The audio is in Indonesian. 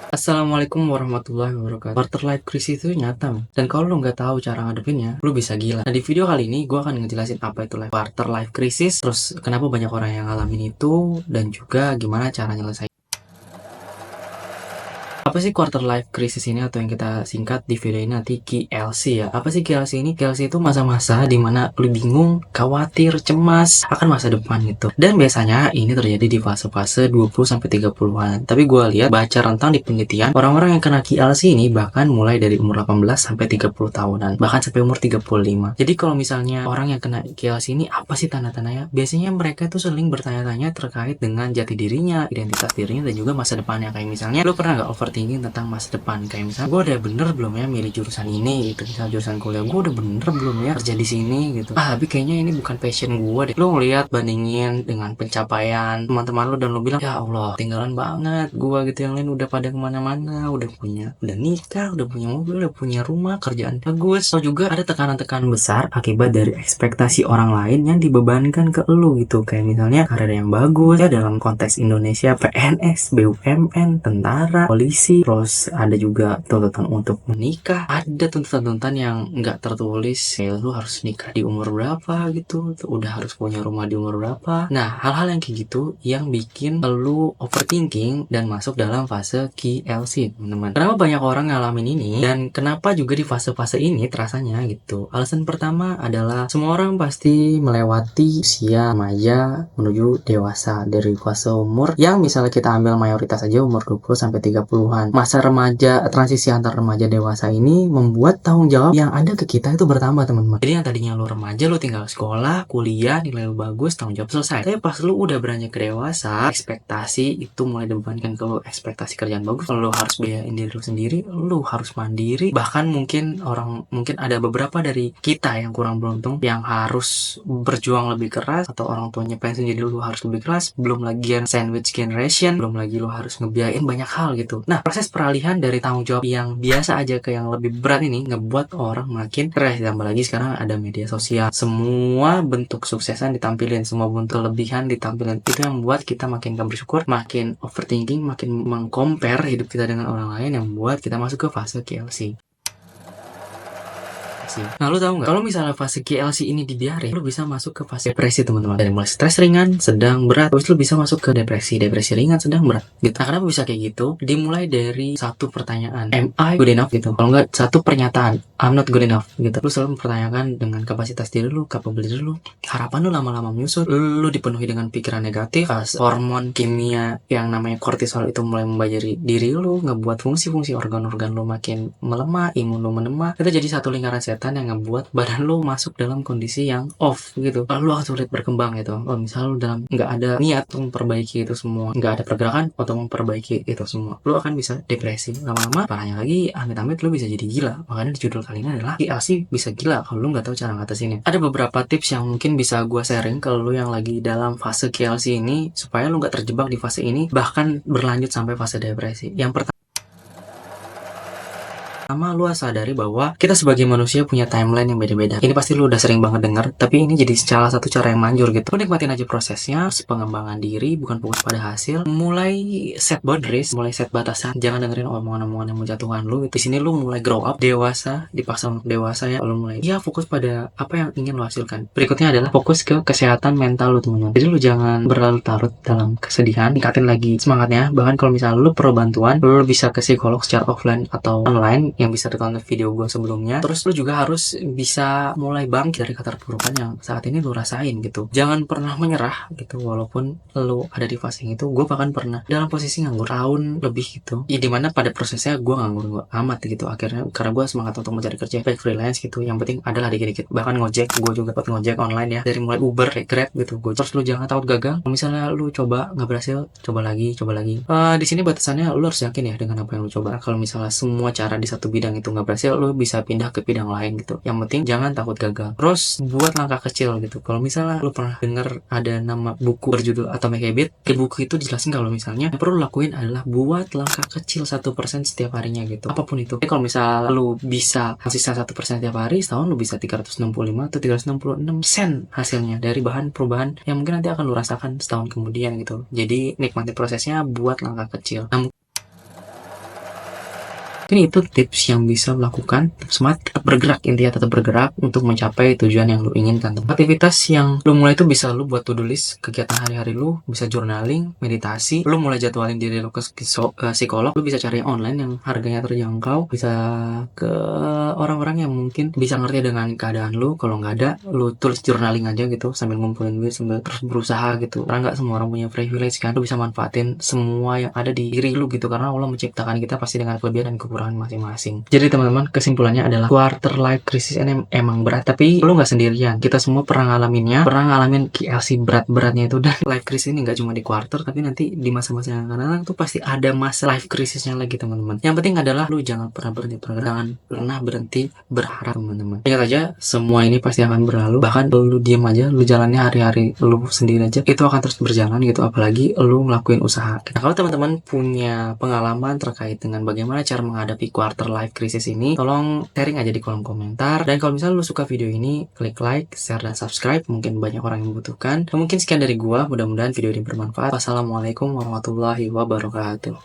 Assalamualaikum warahmatullahi wabarakatuh. Quarter life crisis itu nyata, men. Dan kalau lu nggak tahu cara ngadepinnya, lu bisa gila. Nah, di video kali ini gue akan ngejelasin apa itu quarter life crisis, terus kenapa banyak orang yang ngalamin itu, dan juga gimana cara nyelesain. Apa sih quarter life crisis ini, atau yang kita singkat di video ini nanti KLC ya? Apa sih KLC ini? KLC itu masa-masa dimana lu bingung, khawatir, cemas akan masa depan gitu. Dan biasanya ini terjadi di fase-fase 20-30-an. Tapi gue lihat baca rentang di penelitian, orang-orang yang kena KLC ini bahkan mulai dari umur 18 sampai 30 tahunan, bahkan sampai umur 35. Jadi kalau misalnya orang yang kena KLC ini apa sih tanda-tandanya? Biasanya mereka tuh sering bertanya-tanya terkait dengan jati dirinya, identitas dirinya, dan juga masa depannya. Kayak misalnya, lu pernah nggak overthinking tentang masa depan? Kayak misalnya, gue udah bener belum ya milih jurusan ini gitu, misal jurusan kuliah gue udah bener belum ya kerja di sini gitu, tapi kayaknya ini bukan passion gue deh. Lu ngeliat bandingin dengan pencapaian teman-teman lu dan lu bilang, ya Allah, tinggalan banget gue gitu, yang lain udah pada kemana-mana, udah nikah, udah punya mobil, udah punya rumah, kerjaan bagus. So juga ada tekanan-tekanan besar akibat dari ekspektasi orang lain yang dibebankan ke lu gitu. Kayak misalnya karir yang bagus ya, dalam konteks Indonesia PNS, BUMN, tentara, polisi. Terus ada juga tuntutan untuk menikah, ada tuntutan-tuntutan yang nggak tertulis, ya lu harus nikah di umur berapa gitu, udah harus punya rumah di umur berapa. Nah, hal-hal yang kayak gitu yang bikin lu overthinking dan masuk dalam fase KLC, teman-teman. Kenapa banyak orang ngalamin ini, dan kenapa juga di fase-fase ini terasanya gitu? Alasan pertama adalah semua orang pasti melewati usia remaja menuju dewasa. Dari fase umur yang misalnya kita ambil mayoritas aja umur 20-30-an. Masa remaja, transisi antar remaja dewasa ini membuat tanggung jawab yang ada ke kita itu bertambah, teman-teman. Jadi yang tadinya lu remaja, lu tinggal sekolah, kuliah, nilai lu bagus, tanggung jawab selesai. Tapi pas lu udah beranjak ke dewasa, ekspektasi itu mulai dibebankan ke lu. Ekspektasi kerjaan bagus, lu harus biayain diri lu sendiri, lu harus mandiri. Bahkan mungkin ada beberapa dari kita yang kurang beruntung yang harus berjuang lebih keras, atau orang tuanya pensiun jadi lu harus lebih keras. Belum lagi yang sandwich generation, belum lagi lu harus ngebiayain banyak hal gitu. Nah, proses peralihan dari tanggung jawab yang biasa aja ke yang lebih berat ini ngebuat orang makin stres. Tambah lagi sekarang ada media sosial, semua bentuk suksesan ditampilin, semua bentuk kelebihan ditampilin. Itu yang membuat kita makin gak bersyukur, makin overthinking, makin mengcompare hidup kita dengan orang lain, yang membuat kita masuk ke fase KLC. Nah, lu tahu nggak, kalau misalnya fase KLC ini dibiarin, lu bisa masuk ke fase depresi, teman-teman. Dari mulai stres ringan, sedang, berat, terus lu bisa masuk ke depresi ringan, sedang, berat gitu. Nah, kenapa bisa kayak gitu? Dimulai dari satu pertanyaan, am I good enough gitu. Kalau nggak, satu pernyataan, I'm not good enough gitu. Lu selalu mempertanyakan dengan kapasitas diri lu, capability diri lu. Harapan lu lama-lama menyusut, lu dipenuhi dengan pikiran negatif, hormon kimia yang namanya kortisol itu mulai membajari diri lu, ngebuat fungsi-fungsi organ-organ lu makin melemah, imun lu melemah. Itu jadi satu lingkaran setan yang ngebuat badan lu masuk dalam kondisi yang off gitu. Lalu lu akan sulit berkembang gitu. Kalau misalnya lu dalam nggak ada niat untuk memperbaiki itu semua, nggak ada pergerakan untuk memperbaiki itu semua, lu akan bisa depresi. Lama-lama parahnya lagi, amit-amit lu bisa jadi gila. Makanya di judul kali ini adalah KLC bisa gila kalau lu nggak tahu cara ngatasinnya. Ada beberapa tips yang mungkin bisa gue sharing ke lu yang lagi dalam fase KLC ini, supaya lu nggak terjebak di fase ini, bahkan berlanjut sampai fase depresi. Yang pertama, lu sadari bahwa kita sebagai manusia punya timeline yang beda-beda. Ini pasti lu udah sering banget denger, tapi ini jadi salah satu cara yang manjur gitu. Lu nikmatin aja prosesnya, pengembangan diri, bukan fokus pada hasil. Mulai set boundaries, mulai set batasan. Jangan dengerin omongan-omongan yang menjatuhkan lu gitu. Di sini lu mulai grow up, dewasa, dipaksa untuk dewasa ya. Lu mulai fokus pada apa yang ingin lu hasilkan. Berikutnya adalah fokus ke kesehatan mental lu, teman-teman. Jadi lu jangan berlarut-larut dalam kesedihan, tingkatin lagi semangatnya. Bahkan kalau misalnya lu perlu bantuan, lu bisa ke psikolog secara offline atau online, yang bisa ditonton video gue sebelumnya. Terus lu juga harus bisa mulai bangkit dari keterpurukan yang saat ini lu rasain gitu. Jangan pernah menyerah gitu, walaupun lu ada di fase itu. Gue bahkan pernah dalam posisi nganggur tahun lebih gitu, ya dimana pada prosesnya gue nganggur amat gitu. Akhirnya karena gue semangat untuk mencari kerja baik freelance gitu, yang penting adalah dikit-dikit. Bahkan ngojek, gue juga buat ngojek online ya, dari mulai Uber, Grab gitu. Terus lu jangan takut gagal. Kalau misalnya lu coba nggak berhasil, coba lagi. Di sini batasannya lu harus yakin ya dengan apa yang lu coba. Kalau misalnya semua cara di satu bidang itu nggak berhasil, lu bisa pindah ke bidang lain gitu. Yang penting jangan takut gagal. Terus buat langkah kecil gitu. Kalau misalnya lu pernah denger ada nama buku berjudul Atomic Habit, di buku itu dijelasin kalau misalnya yang perlu lu lakuin adalah buat langkah kecil 1% setiap harinya gitu. Apapun itu. Jadi kalau misalnya lu bisa konsisten 1% setiap hari, setahun lu bisa 365 atau 366% hasilnya dari bahan perubahan yang mungkin nanti akan lu rasakan setahun kemudian gitu. Jadi nikmati prosesnya buat langkah kecil. Ini itu tips yang bisa lo lakukan. Tetap semangat, tetap bergerak, intinya tetap bergerak untuk mencapai tujuan yang lo inginkan. Aktivitas yang lo mulai itu bisa lo buat to-do list kegiatan hari-hari lo, bisa journaling, meditasi. Lo mulai jadwalin diri lo ke psikolog. Lo bisa cari online yang harganya terjangkau, bisa ke orang-orang yang mungkin bisa ngerti dengan keadaan lo. Kalau nggak ada, lo tulis journaling aja gitu sambil ngumpulin duit, sambil terus berusaha gitu. Karena nggak semua orang punya privilege kan. Lo bisa manfaatin semua yang ada di diri lo gitu, karena Allah menciptakan kita pasti dengan kelebihan dan kekurangan masing-masing. Jadi teman-teman, kesimpulannya adalah quarter life crisis ini emang berat, tapi lo nggak sendirian. Kita semua pernah ngalaminnya, pernah ngalamin KLC berat-beratnya itu. Dan life crisis ini nggak cuma di quarter, tapi nanti di masa-masa yang akan datang tuh pasti ada masa life crisisnya lagi teman-teman. Yang penting adalah lo jangan pernah berhenti bergerak, jangan pernah berhenti berharap teman-teman. Ingat aja, semua ini pasti akan berlalu. Bahkan lo diam aja, lo jalannya hari-hari lo sendiri aja, itu akan terus berjalan gitu. Apalagi lo ngelakuin usaha. Nah, kalau teman-teman punya pengalaman terkait dengan bagaimana cara menghadapi quarter life crisis ini, tolong sharing aja di kolom komentar. Dan kalau misalnya lu suka video ini, klik like, share, dan subscribe. Mungkin banyak orang yang membutuhkan. Mungkin sekian dari gua, mudah-mudahan video ini bermanfaat. Wassalamualaikum warahmatullahi wabarakatuh.